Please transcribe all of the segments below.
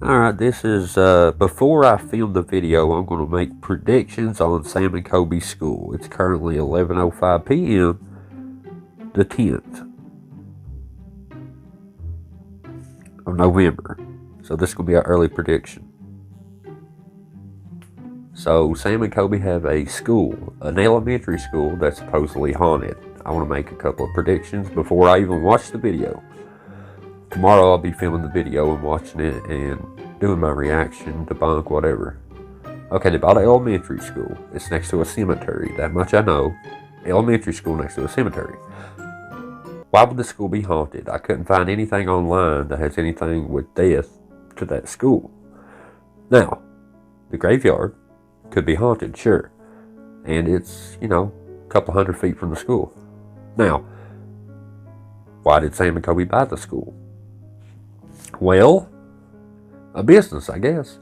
Alright, this is, before I film the video, I'm going to make predictions on Sam and Colbys school. It's currently 11:05 p.m., the 10th of November. So this is going to be an early prediction. So Sam and Colby have a school, an elementary school that's supposedly haunted. I want to make a couple of predictions before I even watch the video. Tomorrow I'll be filming the video and watching it and doing my reaction, debunk, whatever. Okay, they bought an elementary school. It's next to a cemetery. That much I know. Elementary school next to a cemetery. Why would the school be haunted? I couldn't find anything online that has anything with death to that school. Now, the graveyard could be haunted, sure. And it's, a couple hundred feet from the school. Now, why did Sam and Colby buy the school? Well, a business, I guess.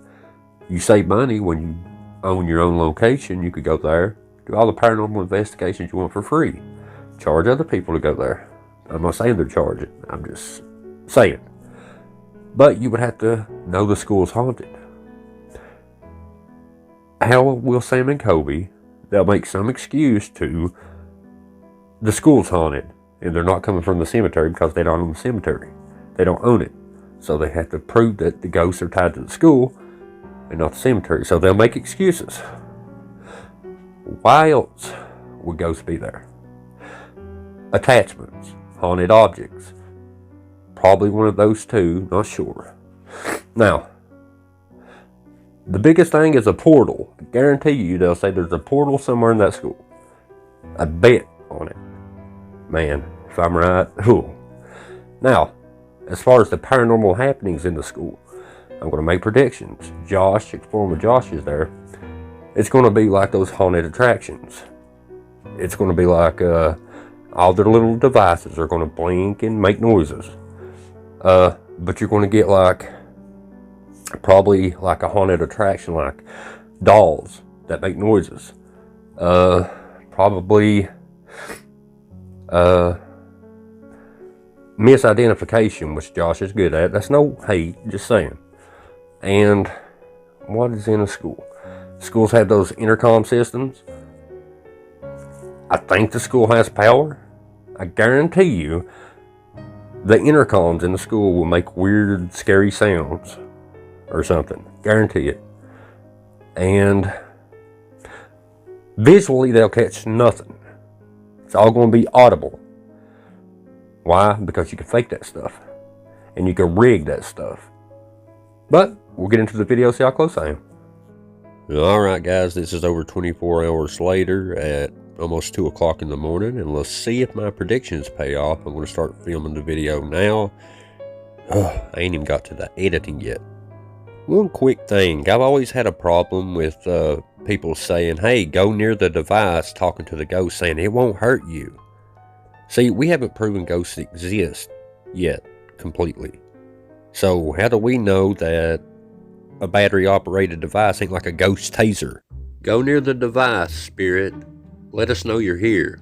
You save money when you own your own location. You could go there, do all the paranormal investigations you want for free. Charge other people to go there. I'm not saying they're charging. I'm just saying. But you would have to know the school's haunted. How will Sam and Colby, they'll make some excuse to the school's haunted. And they're not coming from the cemetery because they don't own the cemetery. They don't own it. So they have to prove that the ghosts are tied to the school and not the cemetery. So they'll make excuses. Why else would ghosts be there? Attachments, haunted objects. Probably one of those two, not sure. Now, the biggest thing is a portal. I guarantee you they'll say there's a portal somewhere in that school. I bet on it. Man, if I'm right, whew. Now, as far as the paranormal happenings in the school, I'm going to make predictions. Josh, exploring with Josh is there. It's going to be like those haunted attractions. It's going to be like all their little devices are going to blink and make noises. But you're going to get probably like a haunted attraction, like dolls that make noises. Probably misidentification, which Josh is good at. That's no hate, just saying. And what is in a school? Schools have those intercom systems. I think the school has power. I guarantee you the intercoms in the school will make weird, scary sounds or something. Guarantee it. And visually they'll catch nothing. It's all going to be audible. Why? Because you can fake that stuff. And you can rig that stuff. But we'll get into the video, see how close I am. Alright guys, this is over 24 hours later at almost 2 o'clock in the morning. And let's see if my predictions pay off. I'm going to start filming the video now. I ain't even got to the editing yet. One quick thing. I've always had a problem with people saying, hey, go near the device, talking to the ghost, saying it won't hurt you. See, we haven't proven ghosts exist yet, completely. So how do we know that a battery-operated device ain't like a ghost taser? Go near the device, spirit. Let us know you're here.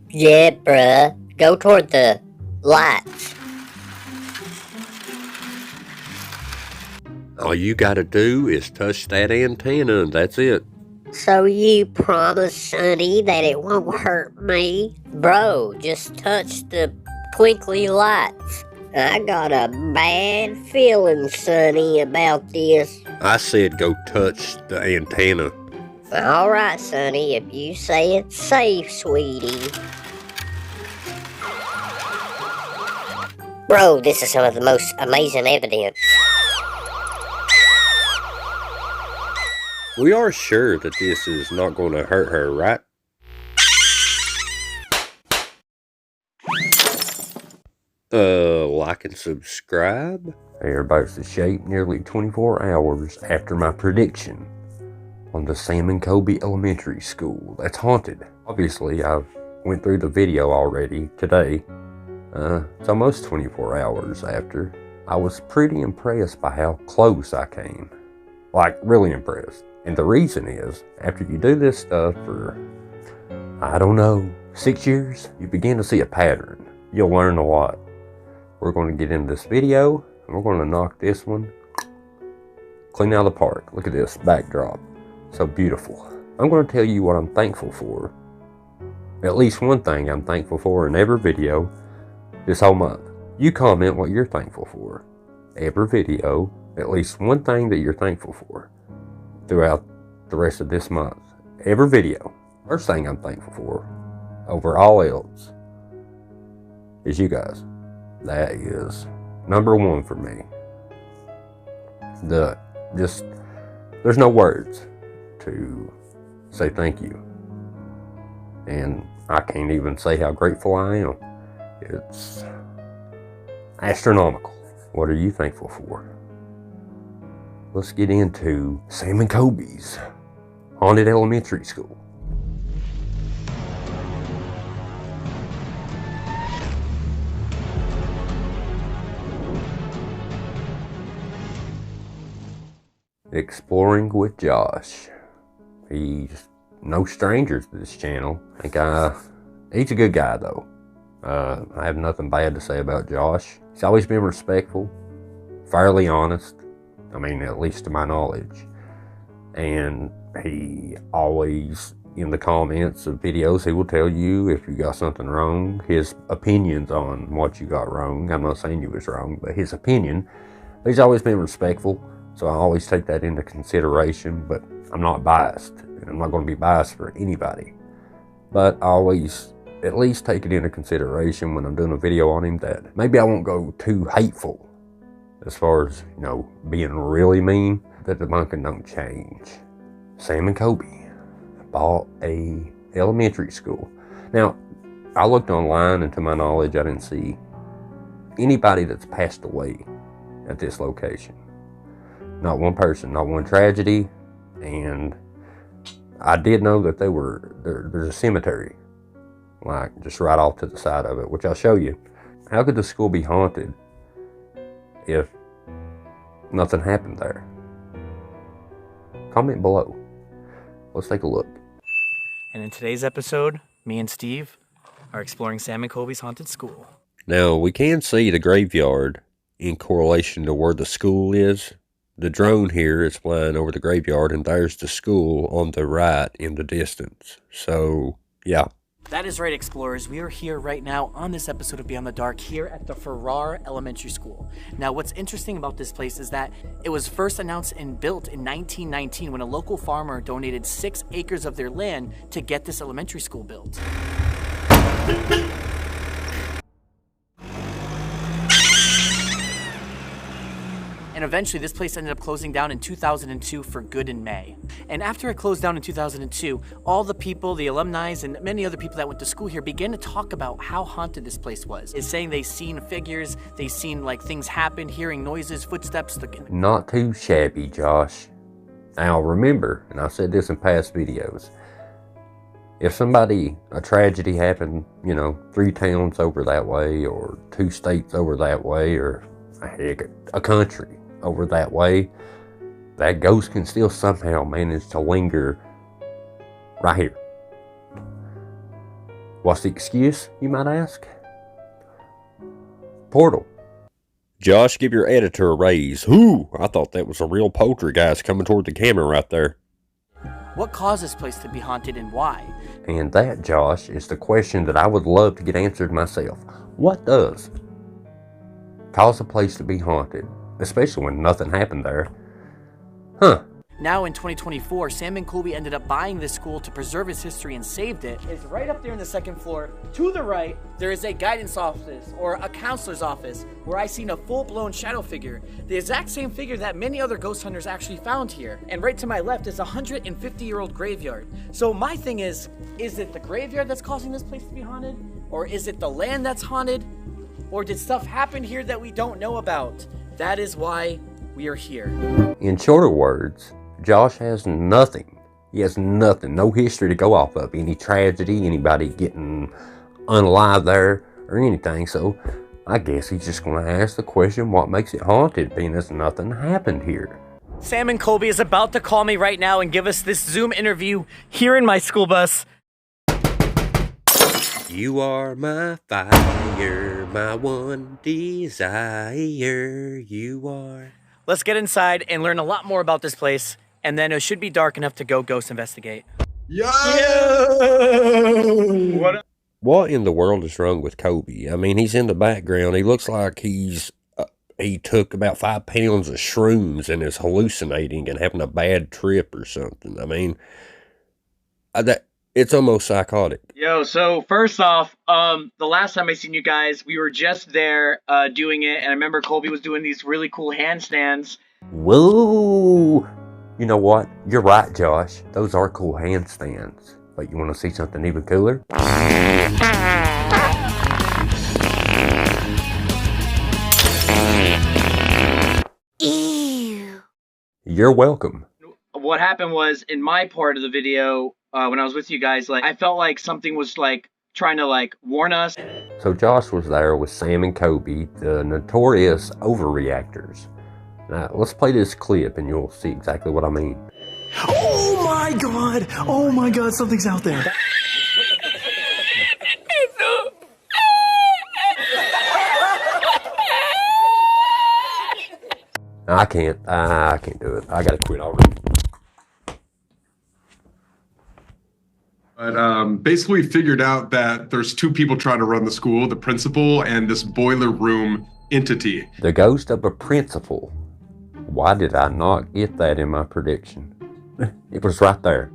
Yeah, bruh. Go toward the lights. All you gotta do is touch that antenna, and that's it. So you promise, Sonny, that it won't hurt me? Bro, just touch the twinkly lights. I got a bad feeling, Sonny, about this. I said go touch the antenna. Alright, Sonny, if you say it's safe, sweetie. Bro, this is some of the most amazing evidence. We are sure that this is not going to hurt her, right? Like and subscribe. Hey everybody, it's the Shape nearly 24 hours after my prediction on the Sam and Colby Elementary School that's haunted. Obviously, I've went through the video already today. It's almost 24 hours after. I was pretty impressed by how close I came. Like, really impressed. And the reason is, after you do this stuff for, I don't know, 6 years, you begin to see a pattern. You'll learn a lot. We're going to get into this video, and we're going to knock this one clean out of the park. Look at this backdrop. So beautiful. I'm going to tell you what I'm thankful for. At least one thing I'm thankful for in every video this whole month. You comment what you're thankful for. Every video, at least one thing that you're thankful for throughout the rest of this month. Every video. First thing I'm thankful for, over all else, is you guys. That is number one for me. There's no words to say thank you. And I can't even say how grateful I am. It's astronomical. What are you thankful for? Let's get into Sam and Colbys Haunted Elementary School. Exploring with Josh. He's no stranger to this channel. He's a good guy though. I have nothing bad to say about Josh. He's always been respectful, fairly honest. I mean, at least to my knowledge. And he always, in the comments of videos, he will tell you if you got something wrong, his opinions on what you got wrong. I'm not saying you was wrong, but his opinion. He's always been respectful, so I always take that into consideration, but I'm not biased. I'm not going to be biased for anybody. But I always at least take it into consideration when I'm doing a video on him that maybe I won't go too hateful as far as, being really mean, that the bunking don't change. Sam and Colby bought a elementary school. Now, I looked online and to my knowledge, I didn't see anybody that's passed away at this location. Not one person, not one tragedy, and I did know that there's a cemetery, like just right off to the side of it, which I'll show you. How could the school be haunted if nothing happened there? Comment below. Let's take a look. And in today's episode, me and Steve are exploring Sam and Colbys Haunted School. Now, we can see the graveyard in correlation to where the school is. The drone here is flying over the graveyard, and there's the school on the right in the distance. So, yeah. That is right, explorers. We are here right now on this episode of Beyond the Dark here at the Farrar Elementary School. Now, what's interesting about this place is that it was first announced and built in 1919 when a local farmer donated 6 acres of their land to get this elementary school built. And eventually this place ended up closing down in 2002 for good in May. And after it closed down in 2002, all the people, the alumni, and many other people that went to school here began to talk about how haunted this place was. It's saying they seen figures, they seen things happen, hearing noises, footsteps. Not too shabby, Josh. Now remember, and I've said this in past videos, if a tragedy happened, 3 towns over that way, or 2 states over that way, or heck, a country over that way, that ghost can still somehow manage to linger right here. What's the excuse, you might ask? Portal. Josh, give your editor a raise. Whoo! I thought that was a real poltergeist coming toward the camera right there. What caused this place to be haunted and why? And that, Josh, is the question that I would love to get answered myself. What does cause a place to be haunted, especially when nothing happened there? Huh. Now in 2024, Sam and Colby ended up buying this school to preserve its history and saved it. It's right up there in the 2nd floor. To the right, there is a guidance office or a counselor's office where I seen a full-blown shadow figure, the exact same figure that many other ghost hunters actually found here. And right to my left is a 150-year-old graveyard. So my thing is it the graveyard that's causing this place to be haunted? Or is it the land that's haunted? Or did stuff happen here that we don't know about? That is why we are here. In shorter words, Josh has nothing. He has nothing, no history to go off of. Any tragedy, anybody getting unalive there, or anything. So I guess he's just going to ask the question, what makes it haunted, being as nothing happened here? Sam and Colby is about to call me right now and give us this Zoom interview here in my school bus. You are my fire, my one desire. You are. Let's get inside and learn a lot more about this place, and then it should be dark enough to go ghost investigate. Yo! What in the world is wrong with Colby? I mean, he's in the background. He looks like he took about 5 pounds of shrooms and is hallucinating and having a bad trip or something. I mean, it's almost psychotic. Yo, so first off, the last time I seen you guys, we were just there doing it, and I remember Colby was doing these really cool handstands. Whoa! You know what? You're right, Josh. Those are cool handstands. But you want to see something even cooler? Ew. You're welcome. What happened was, in my part of the video, when I was with you guys, like, I felt like something was, like, trying to, like, warn us. So Josh was there with Sam and Colby, the notorious overreactors. Now, let's play this clip and you'll see exactly what I mean. Oh my god! Oh my god, something's out there. I can't do it. I gotta quit already. But basically figured out that there's 2 people trying to run the school, the principal and this boiler room entity. The ghost of a principal. Why did I not get that in my prediction? It was right there.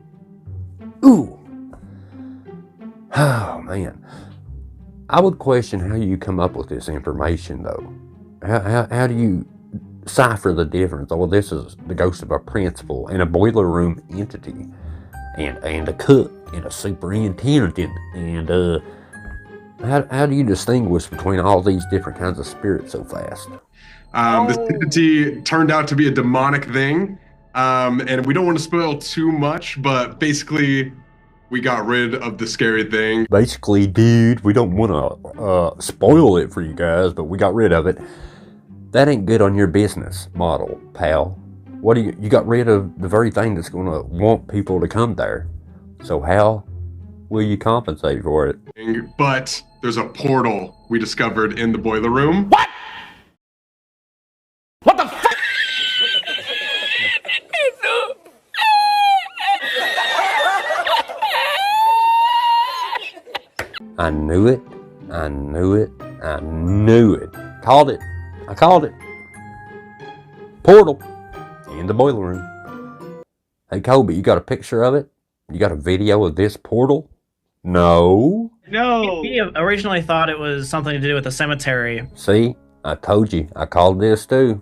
Ooh. Oh, man. I would question how you come up with this information, though. How do you cipher the difference? Oh, well, this is the ghost of a principal and a boiler room entity and a cook and a superintendent. And how do you distinguish between all these different kinds of spirits so fast? This entity turned out to be a demonic thing. And we don't want to spoil too much, but basically we got rid of the scary thing. Basically, dude, we don't want to spoil it for you guys, but we got rid of it. That ain't good on your business model, pal. What do you got rid of the very thing that's going to want people to come there. So how will you compensate for it? But there's a portal we discovered in the boiler room. What? What the fuck? I knew it. I knew it. I knew it. Called it. I called it. Portal in the boiler room. Hey, Colby, you got a picture of it? You got a video of this portal? No. No. We originally thought it was something to do with the cemetery. See, I told you. I called this too.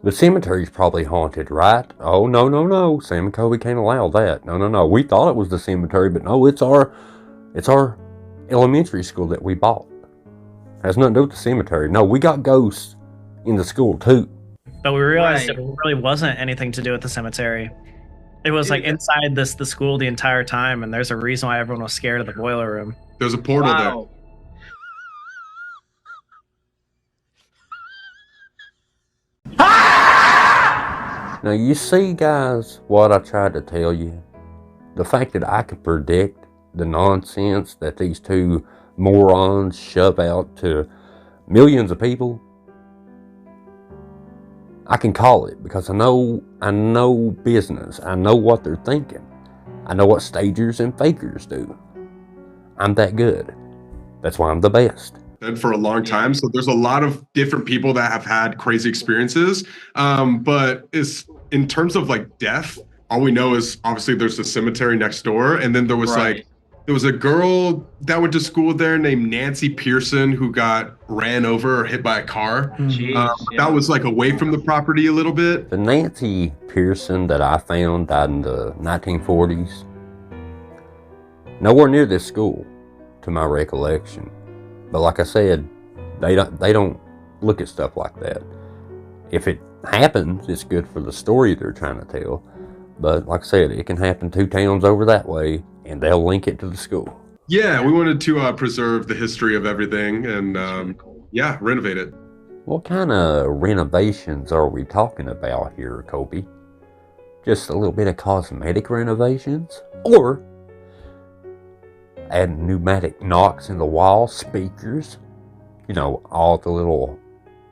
The cemetery's probably haunted, right? Oh, no, no, no. Sam and Colby can't allow that. No, no, no. We thought it was the cemetery, but no, it's our elementary school that we bought. Has nothing to do with the cemetery. No, we got ghosts in the school too. But we realized it really wasn't anything to do with the cemetery. It was like inside the school the entire time, and there's a reason why everyone was scared of the boiler room. There's a portal Wow. Now you see, guys, what I tried to tell you? The fact that I could predict the nonsense that these 2 morons shove out to millions of people, I can call it because I know business. I know what they're thinking. I know what stagers and fakers do. I'm that good. That's why I'm the best. For a long time. So there's a lot of different people that have had crazy experiences. But in terms of like death, all we know is obviously there's the cemetery next door. And then there was there was a girl that went to school there named Nancy Pearson who got ran over or hit by a car. That was like away from the property a little bit. The Nancy Pearson that I found died in the 1940s. Nowhere near this school, to my recollection. But like I said, they don't look at stuff like that. If it happens, it's good for the story they're trying to tell. But like I said, it can happen 2 towns over that way, and they'll link it to the school. Yeah, we wanted to preserve the history of everything and yeah, renovate it. What kind of renovations are we talking about here, Colby? Just a little bit of cosmetic renovations? Or adding pneumatic knocks in the wall, speakers? You know, all the little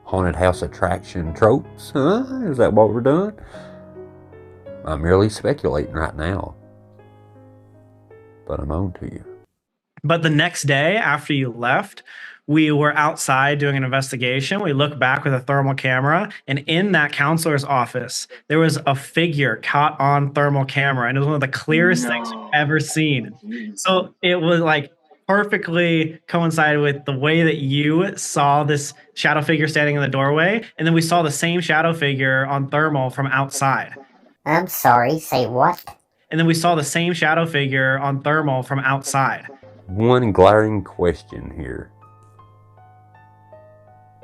haunted house attraction tropes? Huh? Is that what we're doing? I'm merely speculating right now. But I'm on to you. But the next day after you left, we were outside doing an investigation. We looked back with a thermal camera, and in that counselor's office, there was a figure caught on thermal camera, and it was one of the clearest things we've ever seen. So it was like perfectly coincided with the way that you saw this shadow figure standing in the doorway, and then we saw the same shadow figure on thermal from outside. I'm sorry, say what? And then we saw the same shadow figure on thermal from outside. One glaring question here.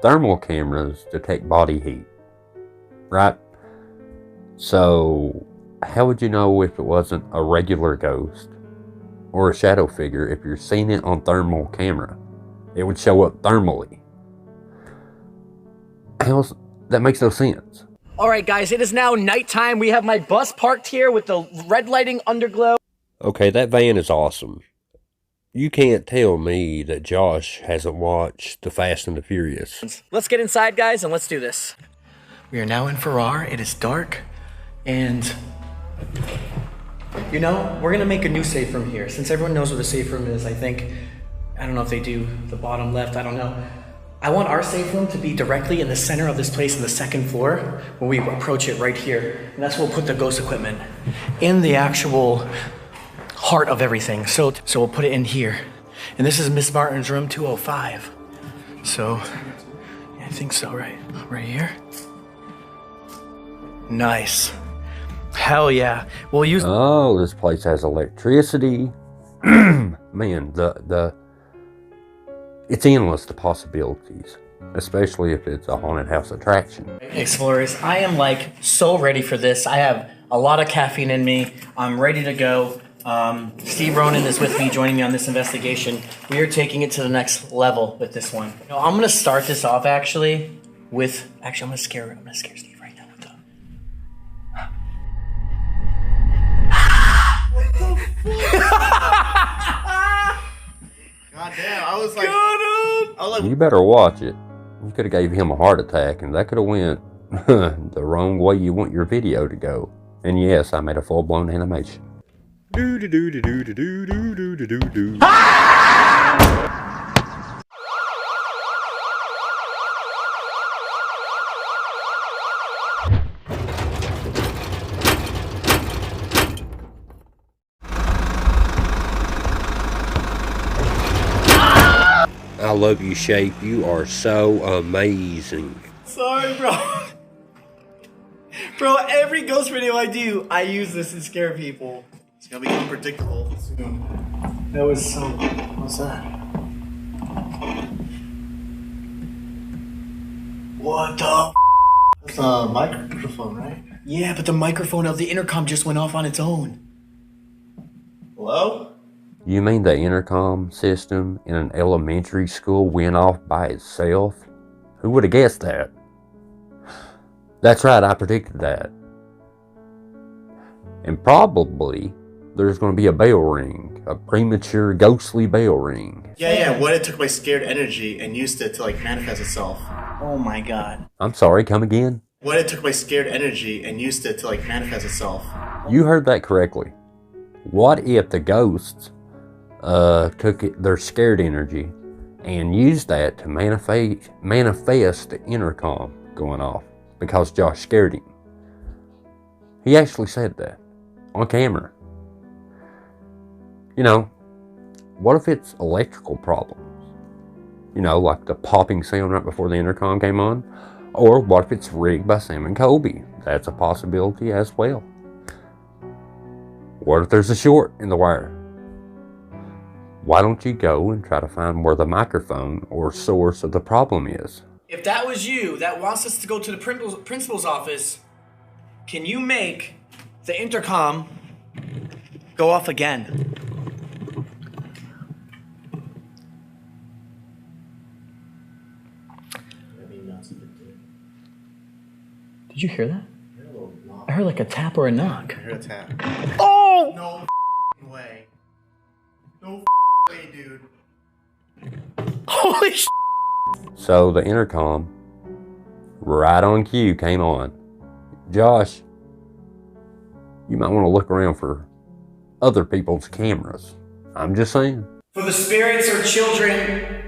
Thermal cameras detect body heat, right? So, how would you know if it wasn't a regular ghost or a shadow figure if you're seeing it on thermal camera? It would show up thermally. That makes no sense. All right, guys, it is now nighttime. We have my bus parked here with the red lighting underglow. Okay, that van is awesome. You can't tell me that Josh hasn't watched The Fast and the Furious. Let's get inside, guys, and let's do this. We are now in Farrar. It is dark, and you know, we're gonna make a new safe room here. Since everyone knows where the safe room is, I don't know if they do the bottom left, I don't know. I want our safe room to be directly in the center of this place on the second floor, where we approach it right here. And that's where we'll put the ghost equipment, in the actual heart of everything. So we'll put it in here. And this is Miss Martin's room 205. So, yeah, I think so, right? Right here. Nice. Hell yeah. We'll use... Oh, this place has electricity. Man, it's endless, the possibilities. Especially if it's a haunted house attraction. Explorers, I am like so ready for this. I have a lot of caffeine in me. I'm ready to go. Steve Ronan is with me, joining me on this investigation. We are taking it to the next level with this one. You know, I'm gonna start this off actually with. Actually, I'm gonna scare Steve right now with the. God damn! I was like, You better watch it. You could have gave him a heart attack, and that could have went the wrong way you want your video to go. And yes, I made a full-blown animation. Do do do do do do do do do do do. I love you, Shape. You are so amazing. sorry, bro. Bro, every ghost video I do, I use this to scare people. It's gonna be unpredictable soon. That was so. What's that? What the? That's a microphone, right? Yeah, but the microphone of the intercom just went off on its own. Hello? You mean the intercom system in an elementary school went off by itself? Who would have guessed that? That's right, I predicted that. And probably there's going to be a bell ring, a premature ghostly bell ring. Yeah, what it took my scared energy and used it to like manifest itself. Oh my god. I'm sorry, come again? What it took my scared energy and used it to like manifest itself. You heard that correctly. What if the ghosts took their scared energy and used that to manifest the intercom going off because Josh scared him? He actually said that on camera. You know, what if it's electrical problems? You know, like the popping sound right before the intercom came on? Or what if it's rigged by Sam and Colbys? That's a possibility as well. What if there's a short in the wire? Why don't you go and try to find where the microphone or source of the problem is? If that was you that wants us to go to the principal's office, can you make the intercom go off again? Did you hear that? I heard like a tap or a knock. I heard a tap. Oh! No way. No way, dude. Holy sh! So the intercom right on cue, came on. Josh, you might want to look around for other people's cameras. I'm just saying. For the spirits or children,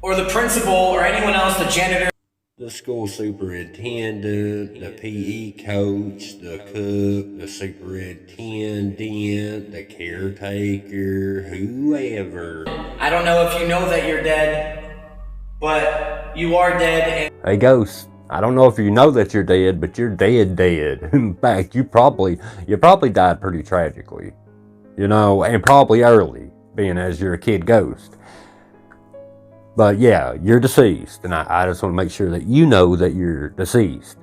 or the principal, or anyone else, the janitor. The school superintendent, the PE coach, the cook, the superintendent, the caretaker, whoever. I don't know if you know that you're dead, but you are dead. Hey, Ghost, I don't know if you know that you're dead, but you're dead. In fact, you probably died pretty tragically, and probably early, being as you're a kid ghost. But yeah, you're deceased, and I just want to make sure that you know that you're deceased.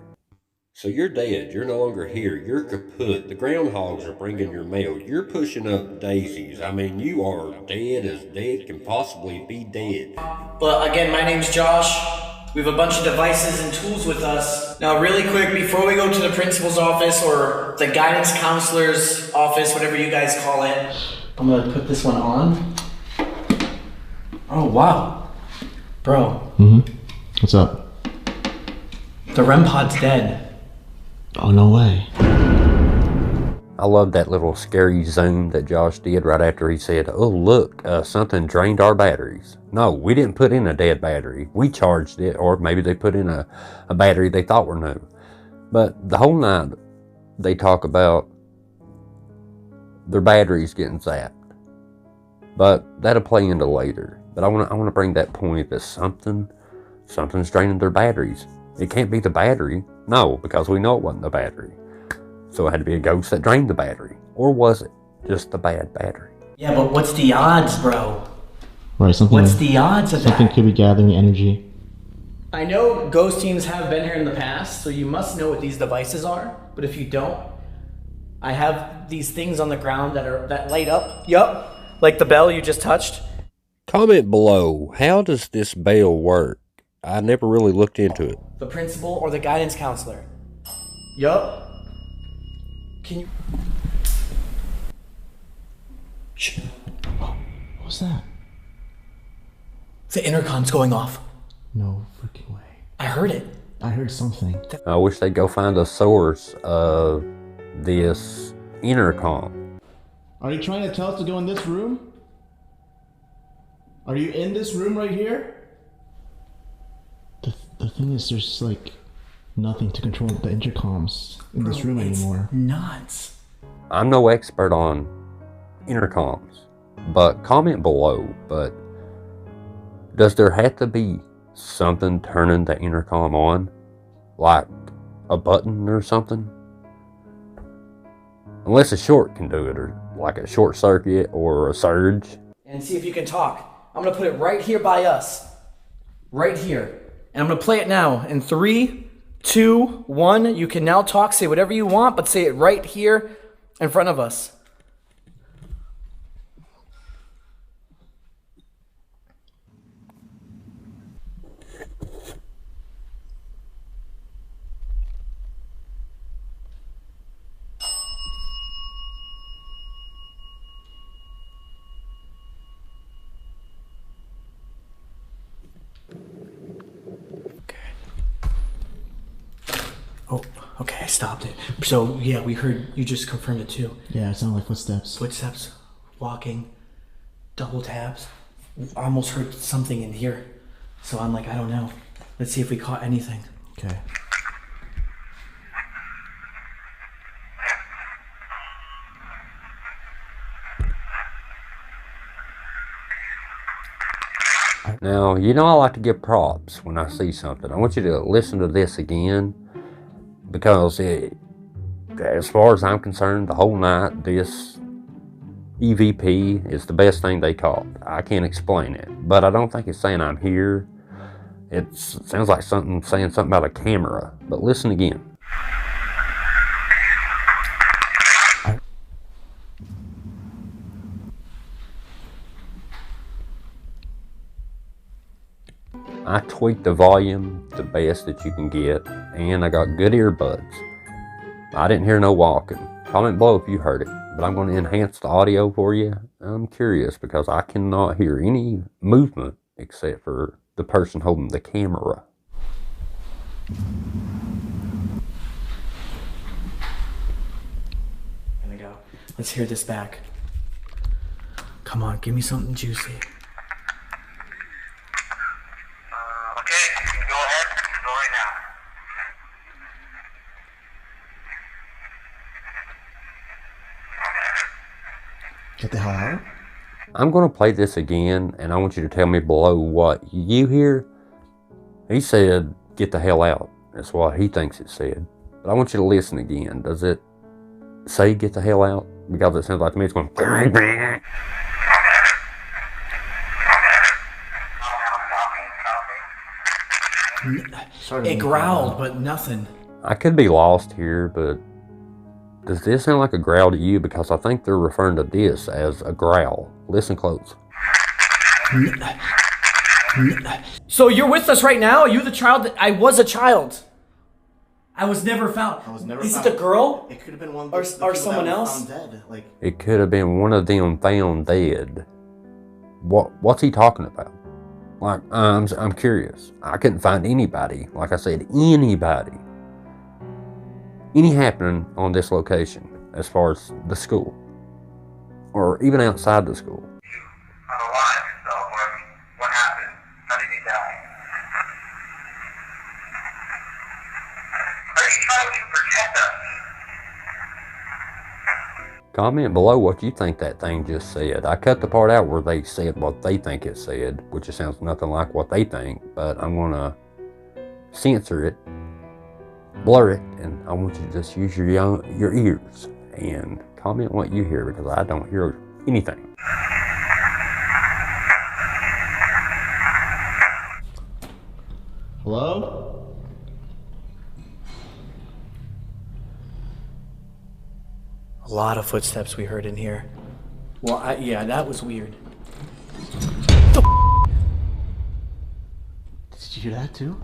So you're dead. You're no longer here. You're kaput. The groundhogs are bringing your mail. You're pushing up daisies. I mean, you are dead as dead can possibly be dead. But again, my name's Josh. We have a bunch of devices and tools with us. Now, really quick, before we go to the principal's office or the guidance counselor's office, whatever you guys call it, I'm gonna put this one on. Oh, wow. Bro. What's up? The REM pod's dead. Oh, no way. I love that little scary zoom that Josh did right after he said, oh, look, something drained our batteries. No, we didn't put in a dead battery. We charged it, or maybe they put in a battery they thought were new. But the whole night, they talk about their batteries getting zapped. But that'll play into later. But I want to bring that point that something's draining their batteries. It can't be the battery. No, because we know it wasn't the battery. So it had to be a ghost that drained the battery. Or was it just the bad battery? Yeah, but what's the odds, bro? Right, What's the odds of something that? could be gathering energy. I know ghost teams have been here in the past, so you must know what these devices are. But if you don't, I have these things on the ground that light up. Yup, like the bell you just touched. Comment below, how does this bell work? I never really looked into it. The principal or the guidance counselor. Yup. Can you... Shh. What's that? The intercom's going off. No freaking way. I heard it. I heard something. I wish they'd go find the source of this intercom. Are you trying to tell us to go in this room? Are you in this room right here? The thing is, there's like nothing to control the intercoms in this room anymore. Nuts. I'm no expert on intercoms, but comment below, but does there have to be something turning the intercom on? Like a button or something? Unless a short can do it, or like a short circuit or a surge. And see if you can talk. I'm gonna put it right here by us. Right here. And I'm gonna play it now. In 3, 2, 1. You can now talk, say whatever you want, but say it right here in front of us. Oh, okay, I stopped it. So, yeah, we heard, you just confirmed it too. Yeah, it sounded like footsteps. Footsteps, walking, double taps. I almost heard something in here. So I'm like, I don't know. Let's see if we caught anything. Okay. Now, I like to give props when I see something. I want you to listen to this again, because as far as I'm concerned, the whole night, this EVP is the best thing they caught. I can't explain it, but I don't think it's saying I'm here. It sounds like saying something about a camera, but listen again. I tweaked the volume the best that you can get, and I got good earbuds. I didn't hear no walking. Comment below if you heard it, but I'm going to enhance the audio for you. I'm curious because I cannot hear any movement except for the person holding the camera. Here we go. Let's hear this back. Come on, give me something juicy. Okay, you can go ahead. Go right now. Get the hell out. I'm going to play this again, and I want you to tell me below what you hear. He said, get the hell out. That's what he thinks it said. But I want you to listen again. Does it say get the hell out? Because it sounds like to me it's going... It growled, but nothing. I could be lost here, but does this sound like a growl to you? Because I think they're referring to this as a growl. Listen close. So you're with us right now? Are you the child that I was a child? I was never found. Is it a girl? It could have been one Or someone else? Dead. Like, It could have been one of them found dead. What's he talking about? Like, I'm curious. I couldn't find anybody. Like I said, anybody. Any happening on this location as far as the school. Or even outside the school. Unalive yourself. What happened? How did he die? Are you trying to protect us? Comment below what you think that thing just said. I cut the part out where they said what they think it said, which sounds nothing like what they think, but I'm gonna censor it, blur it, and I want you to just use your ears and comment what you hear, because I don't hear anything. hello? A lot of footsteps we heard in here. Well, yeah, that was weird. Did you hear that too?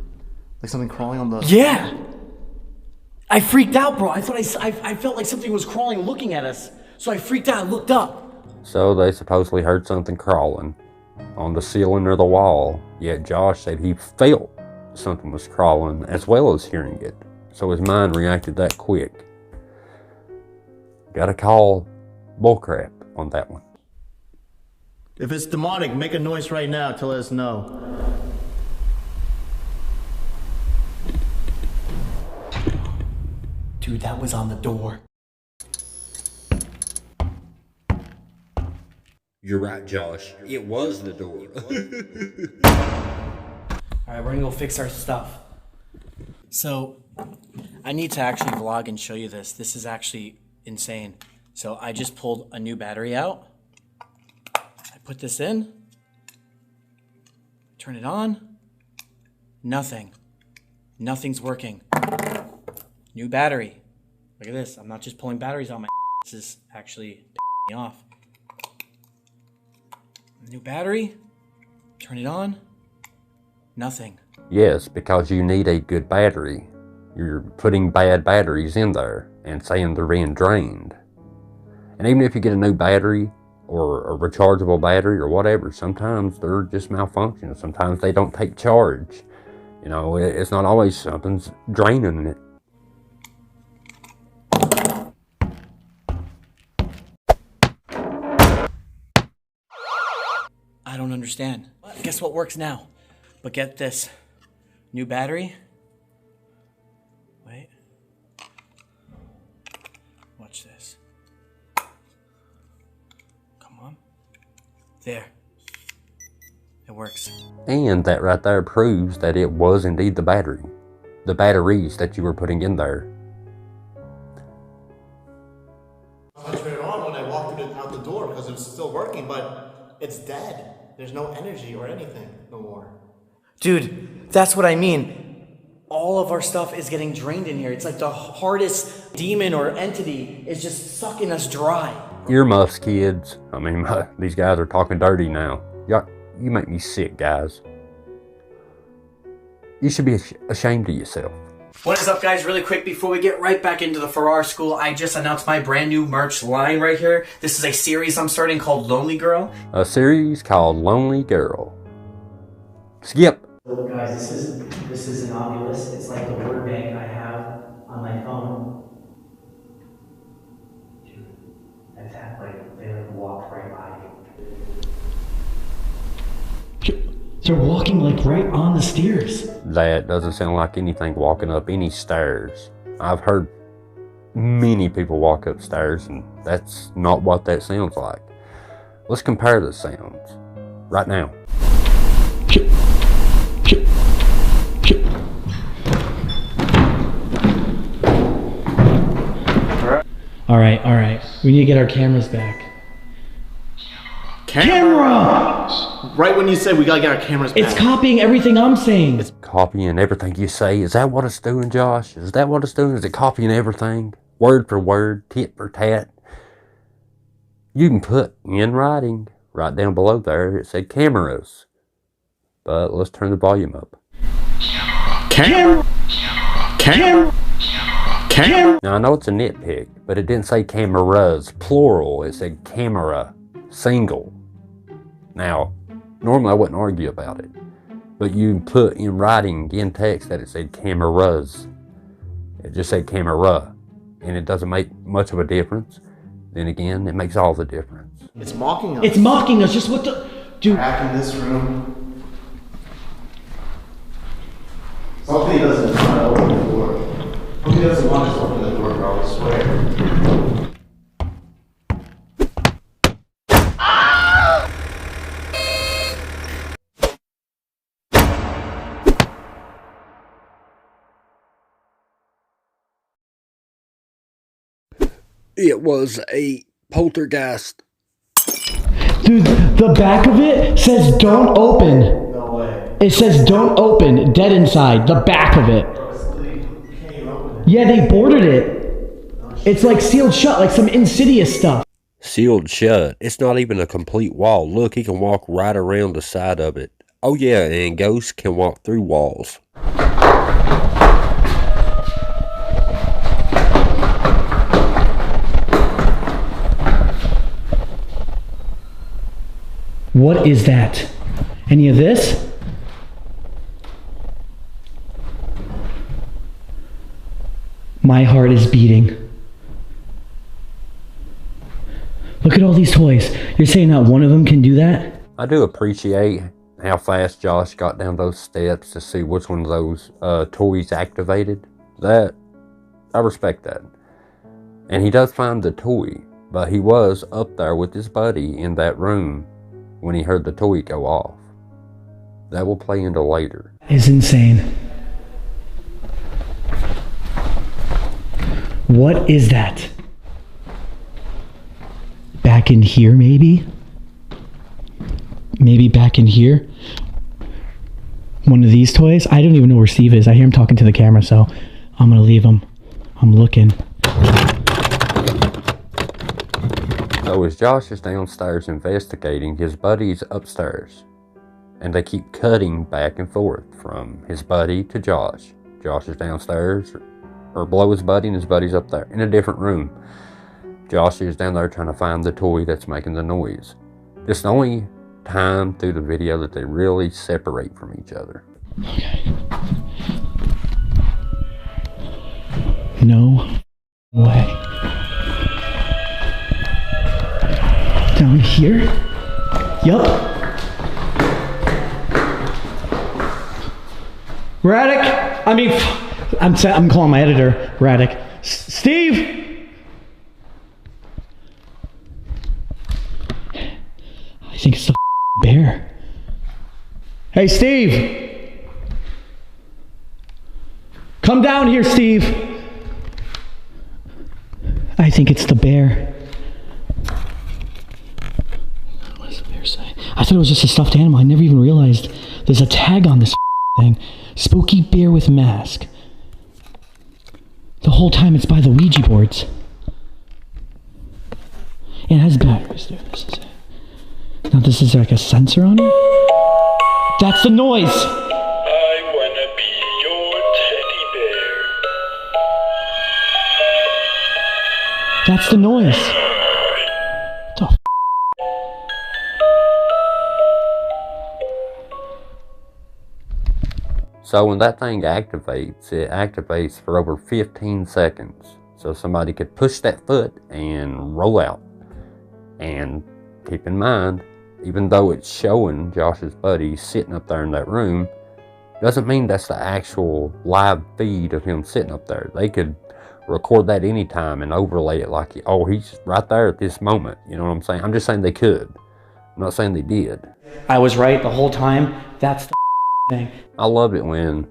Like something crawling on the... Yeah! I freaked out, bro. I thought I felt like something was crawling looking at us. So I freaked out and looked up. So they supposedly heard something crawling on the ceiling or the wall, yet Josh said he felt something was crawling as well as hearing it. So his mind reacted that quick. Gotta call bullcrap on that one. If it's demonic, make a noise right now to let us know. Dude, that was on the door. You're right, Josh. It was the door. Alright, we're gonna go fix our stuff. So, I need to actually vlog and show you this. This is actually insane. So I just pulled a new battery out. I put this in. Turn it on. Nothing. Nothing's working. New battery. Look at this. I'm not just pulling batteries out my This is actually me off. New battery. Turn it on. Nothing. Yes, because you need a good battery. You're putting bad batteries in there and saying they're being drained. And even if you get a new battery or a rechargeable battery or whatever, sometimes they're just malfunctioning. Sometimes they don't take charge. You know, it's not always something's draining it. I don't understand. Guess what works now? But get this. New battery. Wait. Watch this. Come on. There. It works. And that right there proves that it was indeed the battery. The batteries that you were putting in there. I turned it on when I walked out the door because it was still working, but it's dead. There's no energy or anything no more. Dude, that's what I mean. All of our stuff is getting drained in here. It's like the hardest demon or entity is just sucking us dry. Earmuffs, kids. I mean, these guys are talking dirty now. Y'all, you make me sick, guys. You should be ashamed of yourself. What is up, guys? Really quick, before we get right back into the Farrar School, I just announced my brand new merch line right here. This is a series I'm starting called Lonely Girl. A series called Lonely Girl. Skip. So guys, this is an Oculus. It's like the word bank I have on my phone. Dude, that's like they like walked right by you. They're walking like right on the stairs. That doesn't sound like anything walking up any stairs. I've heard many people walk upstairs, and that's not what that sounds like. Let's compare the sounds right now. All right. We need to get our cameras back. Camera! Right when you said we gotta get our cameras back. It's copying everything I'm saying. It's copying everything you say. Is that what it's doing, Josh? Is that what it's doing? Is it copying everything? Word for word, tit for tat? You can put in writing, right down below there, it said cameras. But let's turn the volume up. Camera! Camera! Camera! Now I know it's a nitpick, but it didn't say cameras, plural. It said camera, single. Now, normally I wouldn't argue about it, but you put in writing, in text, that it said cameras. It just said camera, and it doesn't make much of a difference. Then again, it makes all the difference. It's mocking us. It's mocking us. Just what the... Dude. Back in this room. Something doesn't want to open the door. Something doesn't want us to open the door, bro, I swear. It was a poltergeist. Dude, the back of it says don't open. No way. It says don't open, dead inside, the back of it. Bro, it's literally, you can't even open it. Yeah, they boarded it. It's like sealed shut, like some Insidious stuff. Sealed shut. It's not even a complete wall. Look, he can walk right around the side of it. Oh yeah, and ghosts can walk through walls. What is that? Any of this? My heart is beating. Look at all these toys. You're saying not one of them can do that? I do appreciate how fast Josh got down those steps to see which one of those toys activated. That, I respect that. And he does find the toy, but he was up there with his buddy in that room when he heard the toy go off. That will play into later. It's insane. What is that? Back in here, maybe? Maybe back in here? One of these toys? I don't even know where Steve is. I hear him talking to the camera, so I'm gonna leave him. I'm looking. So as Josh is downstairs investigating, his buddy's upstairs. And they keep cutting back and forth from his buddy to Josh. Josh is downstairs, or below his buddy, and his buddy's up there in a different room. Josh is down there trying to find the toy that's making the noise. This is the only time through the video that they really separate from each other. Okay. No way. Down here? Yup. Radek! I mean, I'm calling my editor, Radek. Steve! I think it's the bear. Hey, Steve! Come down here, Steve! I think it's the bear. What does the bear say? I thought it was just a stuffed animal. I never even realized there's a tag on this thing. Spooky bear with mask. The whole time it's by the Ouija boards. It has batteries there. This is it. Now this is like a sensor on it. That's the noise. I wanna be your teddy bear. That's the noise. The f. So when that thing activates, it activates for over 15 seconds. So somebody could push that foot and roll out. And keep in mind, even though it's showing Josh's buddy sitting up there in that room, doesn't mean that's the actual live feed of him sitting up there. They could record that anytime and overlay it like, oh, he's right there at this moment. You know what I'm saying? I'm just saying they could. I'm not saying they did. I was right the whole time. That's the thing. I love it when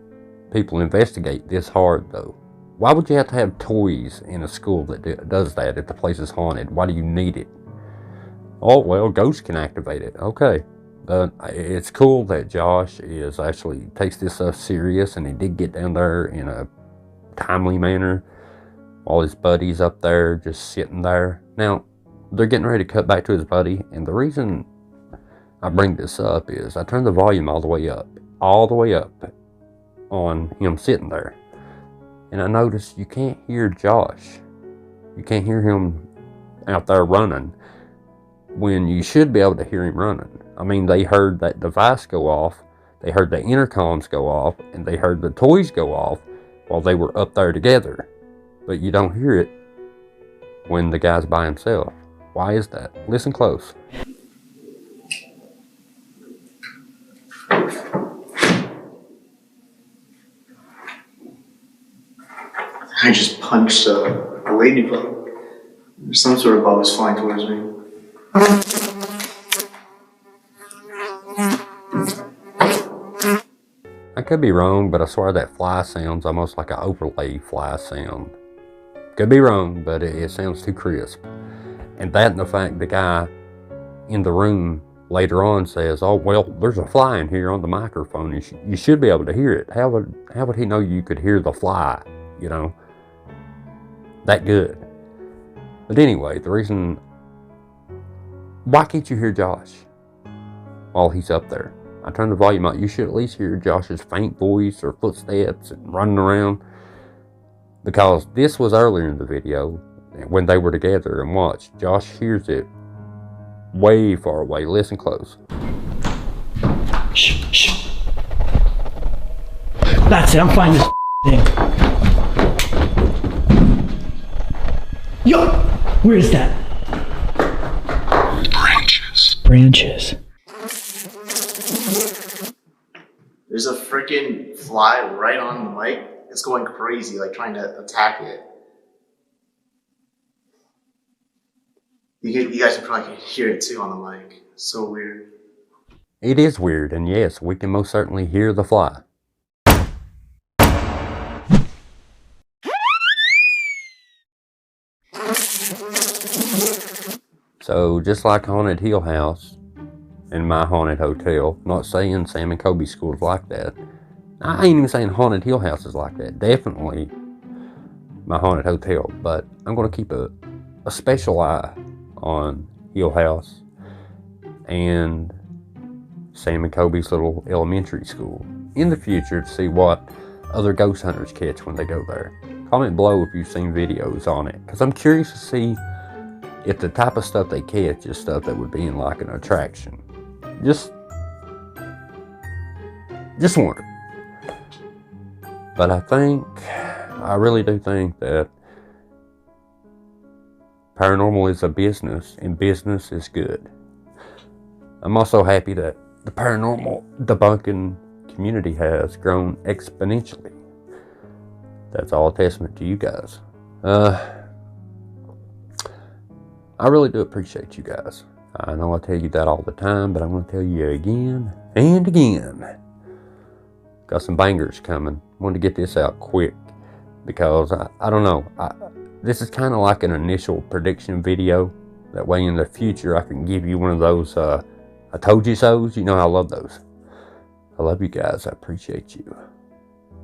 people investigate this hard, though. Why would you have to have toys in a school that does that if the place is haunted? Why do you need it? Oh, well, ghosts can activate it. Okay. But it's cool that Josh takes this stuff serious, and he did get down there in a timely manner. All his buddies up there just sitting there. Now, they're getting ready to cut back to his buddy, and the reason I bring this up is I turned the volume all the way up on him sitting there. And I noticed you can't hear Josh. You can't hear him out there running when you should be able to hear him running. I mean, they heard that device go off, they heard the intercoms go off, and they heard the toys go off while they were up there together. But you don't hear it when the guy's by himself. Why is that? Listen close. I just punched a ladybug. Some sort of bug was flying towards me. I could be wrong, but I swear that fly sounds almost like an overlay fly sound. Could be wrong, but it sounds too crisp. And that and the fact the guy in the room later on says, oh, well, there's a fly in here on the microphone. You should be able to hear it. How would he know you could hear the fly, you know? That good. But anyway, the reason... Why can't you hear Josh while he's up there? I turned the volume up. You should at least hear Josh's faint voice or footsteps and running around. Because this was earlier in the video when they were together and watched. Josh hears it way far away. Listen close. Shh, shh. That's it, I'm finding this thing. Yo! Where is that? Branches. There's a freaking fly right on the mic. It's going crazy, like trying to attack it. You guys can probably hear it too on the mic. So weird. It is weird, and yes, we can most certainly hear the fly. So, just like Haunted Hill House and my haunted hotel, not saying Sam and Colbys school is like that. I ain't even saying Haunted Hill House is like that. Definitely my haunted hotel, but I'm going to keep a special eye on Hill House and Sam and Colbys little elementary school in the future to see what other ghost hunters catch when they go there. Comment below if you've seen videos on it, because I'm curious to see if the type of stuff they catch is stuff that would be in like an attraction. Just wonder. But I really do think that paranormal is a business, and business is good. I'm also happy that the paranormal debunking community has grown exponentially. That's all a testament to you guys. I really do appreciate you guys. I know I tell you that all the time, but I'm going to tell you again and again. Got some bangers coming. Wanted to get this out quick because I don't know. This is kind of like an initial prediction video. That way in the future I can give you one of those I told you so's. You know I love those. I love you guys. I appreciate you.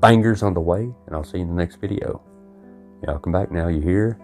Bangers on the way, and I'll see you in the next video. Y'all come back now, you hear?